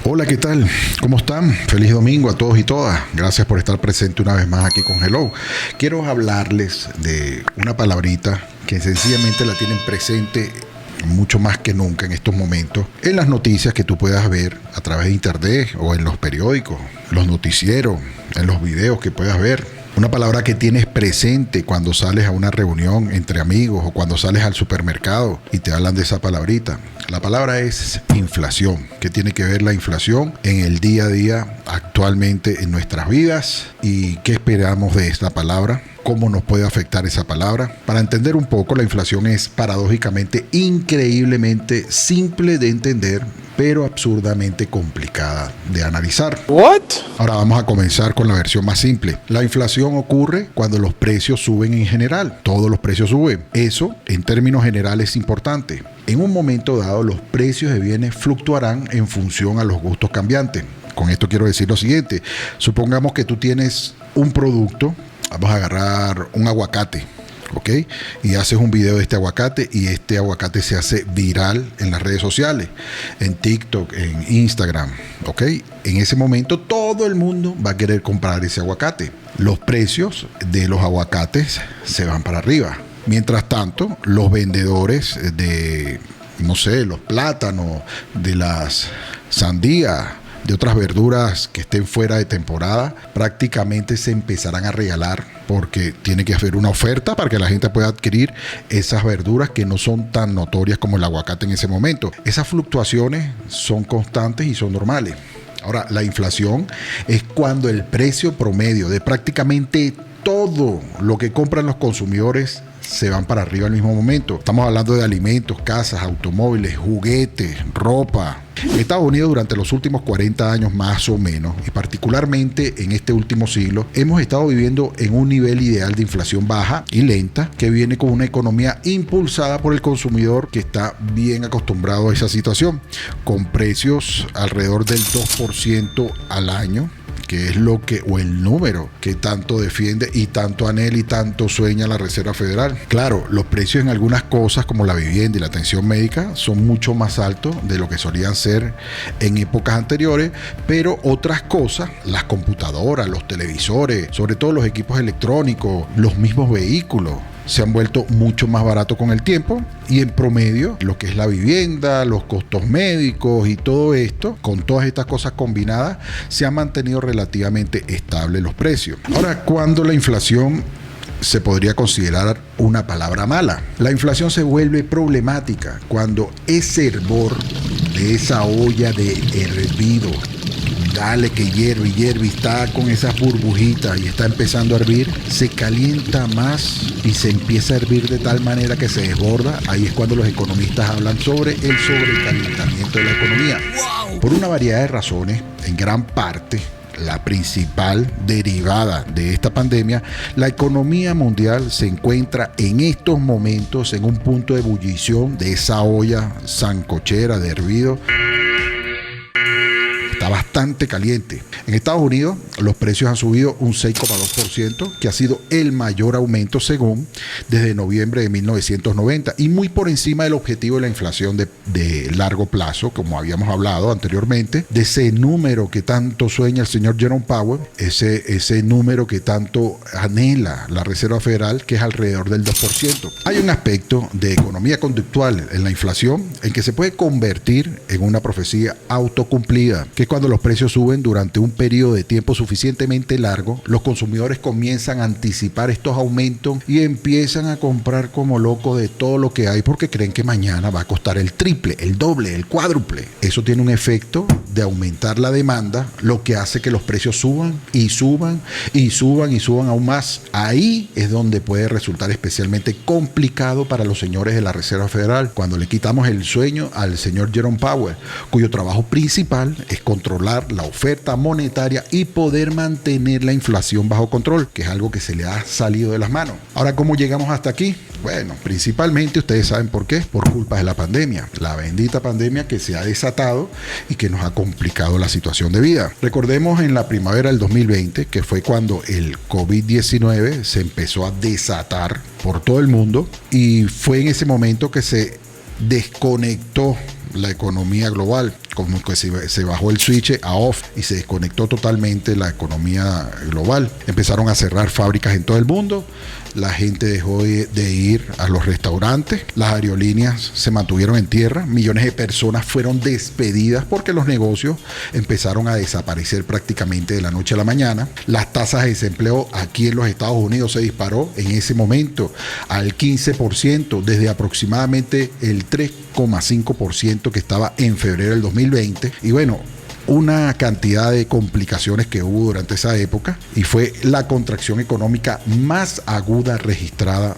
Hola, ¿qué tal? ¿Cómo están? Feliz domingo a todos y todas. Gracias por estar presente una vez más aquí con Hello. Quiero hablarles de una palabrita que sencillamente la tienen presente mucho más que nunca en estos momentos en las noticias que tú puedas ver a través de internet o en los periódicos, los noticieros, en los videos que puedas ver. Una palabra que tienes presente cuando sales a una reunión entre amigos o cuando sales al supermercado y te hablan de esa palabrita. La palabra es inflación. ¿Qué tiene que ver la inflación en el día a día actualmente en nuestras vidas? ¿Y qué esperamos de esta palabra? ¿Cómo nos puede afectar esa palabra? Para entender un poco, la inflación es paradójicamente, increíblemente simple de entender, pero absurdamente complicada de analizar. ¿What? Ahora vamos a comenzar con la versión más simple. La inflación ocurre cuando los precios suben en general. Todos los precios suben. Eso, en términos generales, es importante. En un momento dado, los precios de bienes fluctuarán en función a los gustos cambiantes. Con esto quiero decir lo siguiente. Supongamos que tú tienes un producto. Vamos a agarrar un aguacate, ¿ok? Y haces un video de este aguacate y este aguacate se hace viral en las redes sociales, en TikTok, en Instagram, ¿ok? En ese momento todo el mundo va a querer comprar ese aguacate. Los precios de los aguacates se van para arriba. Mientras tanto, los vendedores de, no sé, los plátanos, de las sandías, de otras verduras que estén fuera de temporada, prácticamente se empezarán a regalar porque tiene que haber una oferta para que la gente pueda adquirir esas verduras que no son tan notorias como el aguacate en ese momento. Esas fluctuaciones son constantes y son normales. Ahora, la inflación es cuando el precio promedio de prácticamente todo lo que compran los consumidores se van para arriba al mismo momento. Estamos hablando de alimentos, casas, automóviles, juguetes, ropa. En Estados Unidos, durante los últimos 40 años más o menos, y particularmente en este último siglo, hemos estado viviendo en un nivel ideal de inflación baja y lenta, que viene con una economía impulsada por el consumidor que está bien acostumbrado a esa situación, con precios alrededor del 2% al año, que es lo que, o el número que tanto defiende y tanto anhela y tanto sueña la Reserva Federal. Claro, los precios en algunas cosas como la vivienda y la atención médica son mucho más altos de lo que solían ser en épocas anteriores, pero otras cosas, las computadoras, los televisores, sobre todo los equipos electrónicos, los mismos vehículos, se han vuelto mucho más baratos con el tiempo, y en promedio lo que es la vivienda, los costos médicos y todo esto, con todas estas cosas combinadas, se han mantenido relativamente estables los precios. Ahora, ¿cuándo la inflación se podría considerar una palabra mala? La inflación se vuelve problemática cuando ese hervor de esa olla de hervido, dale que hierve y hierve, y está con esas burbujitas y está empezando a hervir, se calienta más y se empieza a hervir de tal manera que se desborda. Ahí es cuando los economistas hablan sobre el sobrecalentamiento de la economía. Por una variedad de razones, en gran parte la principal derivada de esta pandemia, la economía mundial se encuentra en estos momentos en un punto de ebullición de esa olla sancochera de hervido. Está bastante caliente. En Estados Unidos los precios han subido un 6,2%, que ha sido el mayor aumento desde noviembre de 1990, y muy por encima del objetivo de la inflación de largo plazo, como habíamos hablado anteriormente, de ese número que tanto sueña el señor Jerome Powell, ese número que tanto anhela la Reserva Federal, que es alrededor del 2%. Hay un aspecto de economía conductual en la inflación en que se puede convertir en una profecía autocumplida, que cuando los precios suben durante un periodo de tiempo suficientemente largo, los consumidores comienzan a anticipar estos aumentos y empiezan a comprar como locos de todo lo que hay porque creen que mañana va a costar el triple, el doble, el cuádruple. Eso tiene un efecto de aumentar la demanda, lo que hace que los precios suban y suban y suban y suban aún más. Ahí es donde puede resultar especialmente complicado para los señores de la Reserva Federal, cuando le quitamos el sueño al señor Jerome Powell, cuyo trabajo principal es controlar la oferta monetaria y poder mantener la inflación bajo control, que es algo que se le ha salido de las manos. Ahora, ¿cómo llegamos hasta aquí? Bueno, principalmente ustedes saben por qué, por culpa de la pandemia, la bendita pandemia que se ha desatado y que nos ha complicado la situación de vida. Recordemos en la primavera del 2020, que fue cuando el COVID-19 se empezó a desatar por todo el mundo, y fue en ese momento que se desconectó la economía global. como que se bajó el switch a off y se desconectó totalmente la economía global. Empezaron a cerrar fábricas en todo el mundo, la gente dejó de ir a los restaurantes, las aerolíneas se mantuvieron en tierra, millones de personas fueron despedidas porque los negocios empezaron a desaparecer prácticamente de la noche a la mañana. Las tasas de desempleo aquí en los Estados Unidos se disparó en ese momento al 15%, desde aproximadamente el 3,5% que estaba en febrero del 2020. Y bueno, una cantidad de complicaciones que hubo durante esa época, y fue la contracción económica más aguda registrada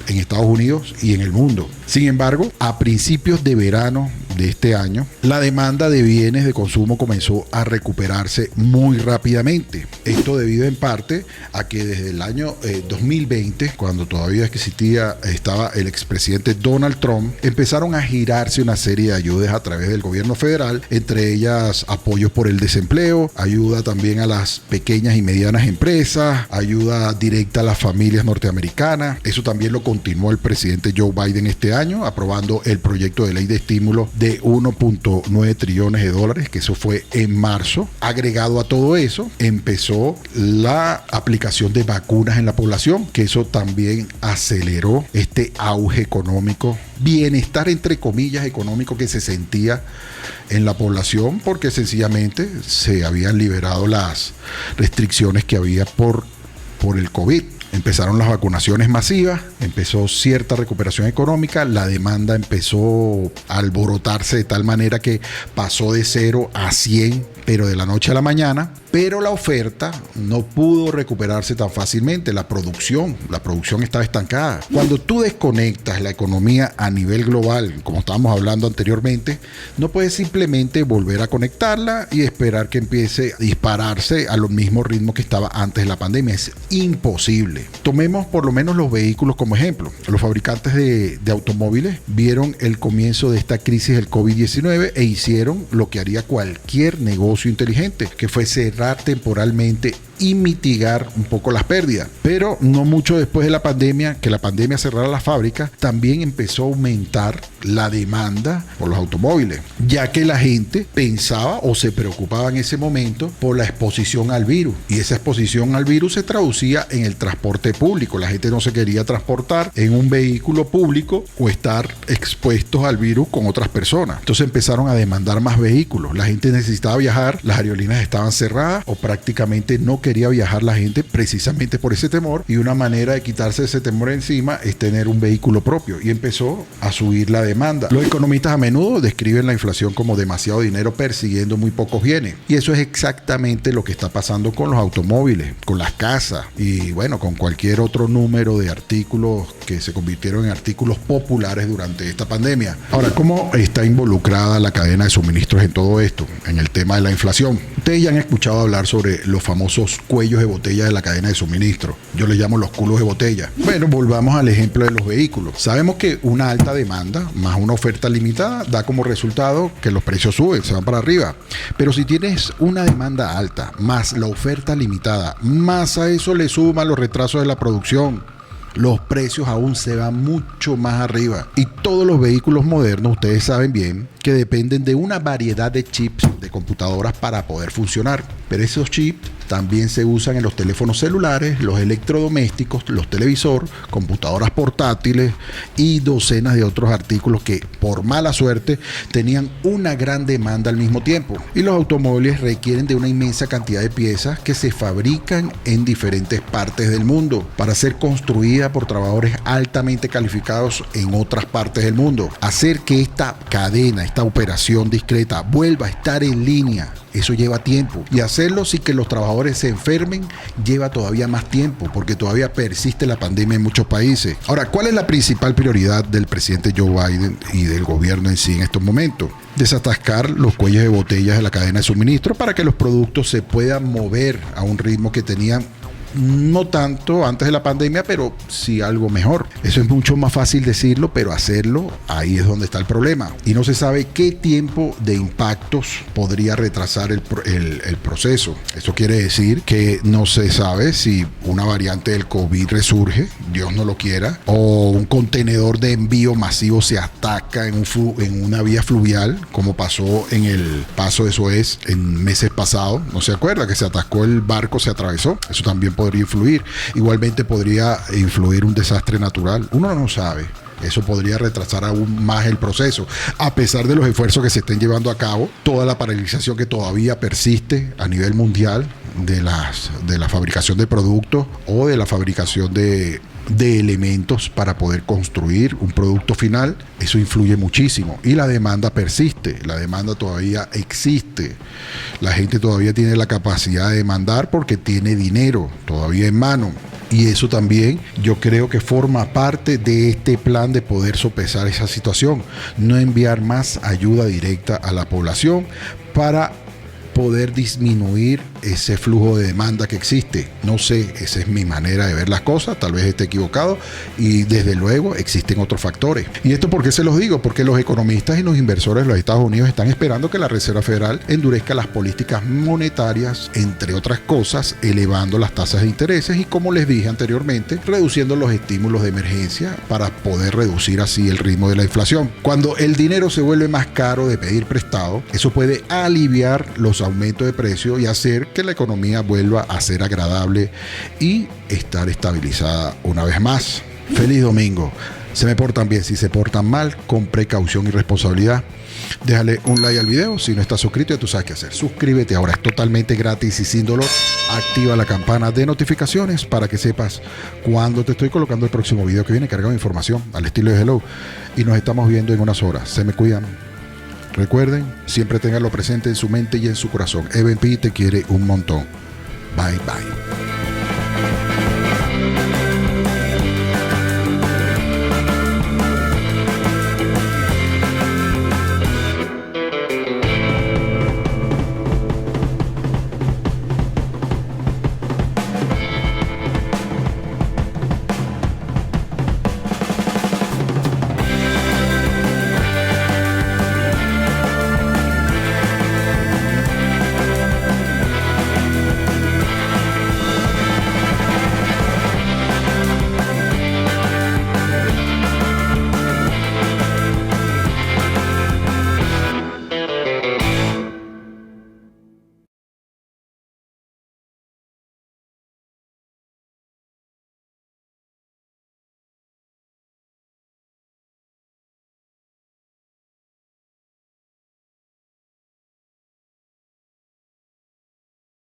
en Estados Unidos y en el mundo. Sin embargo, a principios de verano de este año, la demanda de bienes de consumo comenzó a recuperarse muy rápidamente. Esto debido en parte a que desde el año 2020, cuando todavía estaba el expresidente Donald Trump, empezaron a girarse una serie de ayudas a través del gobierno federal, entre ellas apoyos por el desempleo, ayuda también a las pequeñas y medianas empresas, ayuda directa a las familias norteamericanas. Eso también lo continuó el presidente Joe Biden este año, aprobando el proyecto de ley de estímulo de 1.9 trillones de dólares, que eso fue en marzo. Agregado a todo eso, empezó la aplicación de vacunas en la población, que eso también aceleró este auge económico, bienestar entre comillas económico que se sentía en la población, porque sencillamente se habían liberado las restricciones que había por el COVID. Empezaron las vacunaciones masivas, empezó cierta recuperación económica, la demanda empezó a alborotarse de tal manera que pasó de 0 a 100, pero de la noche a la mañana. Pero la oferta no pudo recuperarse tan fácilmente, la producción estaba estancada. Cuando tú desconectas la economía a nivel global, como estábamos hablando anteriormente, no puedes simplemente volver a conectarla y esperar que empiece a dispararse a los mismos ritmos que estaba antes de la pandemia. Es imposible. Tomemos por lo menos los vehículos como ejemplo. Los fabricantes de automóviles vieron el comienzo de esta crisis del COVID-19 e hicieron lo que haría cualquier negocio inteligente, que fue cerrar temporalmente y mitigar un poco las pérdidas. Pero no mucho después de la pandemia, que la pandemia cerrara las fábricas, también empezó a aumentar la demanda por los automóviles, ya que la gente pensaba o se preocupaba en ese momento por la exposición al virus, y esa exposición al virus se traducía en el transporte público. La gente no se quería transportar en un vehículo público o estar expuestos al virus con otras personas. Entonces empezaron a demandar más vehículos. La gente necesitaba viajar, las aerolíneas estaban cerradas o prácticamente no quería viajar la gente precisamente por ese temor, y una manera de quitarse ese temor encima es tener un vehículo propio, y empezó a subir la demanda. Los economistas a menudo describen la inflación como demasiado dinero persiguiendo muy pocos bienes, y eso es exactamente lo que está pasando con los automóviles, con las casas y bueno, con cualquier otro número de artículos que se convirtieron en artículos populares durante esta pandemia. Ahora, ¿cómo está involucrada la cadena de suministros en todo esto, en el tema de la inflación? Ustedes ya han escuchado hablar sobre los famosos cuellos de botella de la cadena de suministro. Yo les llamo los culos de botella. Bueno, volvamos al ejemplo de los vehículos. Sabemos que una alta demanda más una oferta limitada da como resultado que los precios suben, se van para arriba. Pero si tienes una demanda alta más la oferta limitada, más a eso le suman los retrasos de la producción, los precios aún se van mucho más arriba. Y todos los vehículos modernos, ustedes saben bien, que dependen de una variedad de chips de computadoras para poder funcionar. Pero esos chips también se usan en los teléfonos celulares, los electrodomésticos, los televisores, computadoras portátiles y docenas de otros artículos que, por mala suerte, tenían una gran demanda al mismo tiempo. Y los automóviles requieren de una inmensa cantidad de piezas que se fabrican en diferentes partes del mundo para ser construidas por trabajadores altamente calificados en otras partes del mundo. Hacer que esta cadena, esta operación discreta vuelva a estar en línea, eso lleva tiempo, y hacerlo sin que los trabajadores se enfermen lleva todavía más tiempo, porque todavía persiste la pandemia en muchos países. Ahora, ¿cuál es la principal prioridad del presidente Joe Biden y del gobierno en sí en estos momentos? Desatascar los cuellos de botellas de la cadena de suministro para que los productos se puedan mover a un ritmo que tenían no tanto antes de la pandemia, pero sí algo mejor. Eso es mucho más fácil decirlo, pero hacerlo, ahí es donde está el problema. Y no se sabe qué tiempo de impactos podría retrasar el proceso. Eso quiere decir que no se sabe si una variante del COVID resurge, Dios no lo quiera, o un contenedor de envío masivo se ataca en una vía fluvial, como pasó en el paso de Suez en meses pasados. ¿No se acuerda que se atascó el barco, se atravesó? Eso también podría influir. Igualmente podría influir un desastre natural. Uno no sabe. Eso podría retrasar aún más el proceso. A pesar de los esfuerzos que se estén llevando a cabo, toda la paralización que todavía persiste a nivel mundial de la fabricación de productos o de la fabricación de elementos para poder construir un producto final, eso influye muchísimo. Y la demanda persiste, la demanda todavía existe. La gente todavía tiene la capacidad de demandar porque tiene dinero todavía en mano. Y eso también yo creo que forma parte de este plan de poder sopesar esa situación. No enviar más ayuda directa a la población para poder disminuir ese flujo de demanda que existe. No sé, esa es mi manera de ver las cosas, tal vez esté equivocado, y desde luego existen otros factores. ¿Y esto por qué se los digo? Porque los economistas y los inversores de los Estados Unidos están esperando que la Reserva Federal endurezca las políticas monetarias, entre otras cosas, elevando las tasas de intereses y, como les dije anteriormente, reduciendo los estímulos de emergencia para poder reducir así el ritmo de la inflación. Cuando el dinero se vuelve más caro de pedir prestado, eso puede aliviar los aumentos de precio y hacer que la economía vuelva a ser agradable y estar estabilizada una vez más. Feliz domingo. Se me portan bien, si se portan mal, con precaución y responsabilidad. Déjale un like al video. Si no estás suscrito, ya tú sabes qué hacer. Suscríbete ahora, es totalmente gratis y sin dolor. Activa la campana de notificaciones para que sepas cuando te estoy colocando el próximo video que viene cargado de información al estilo de Hello. Y nos estamos viendo en unas horas. Se me cuidan. Recuerden, siempre tenganlo presente en su mente y en su corazón. Even P te quiere un montón. Bye, bye.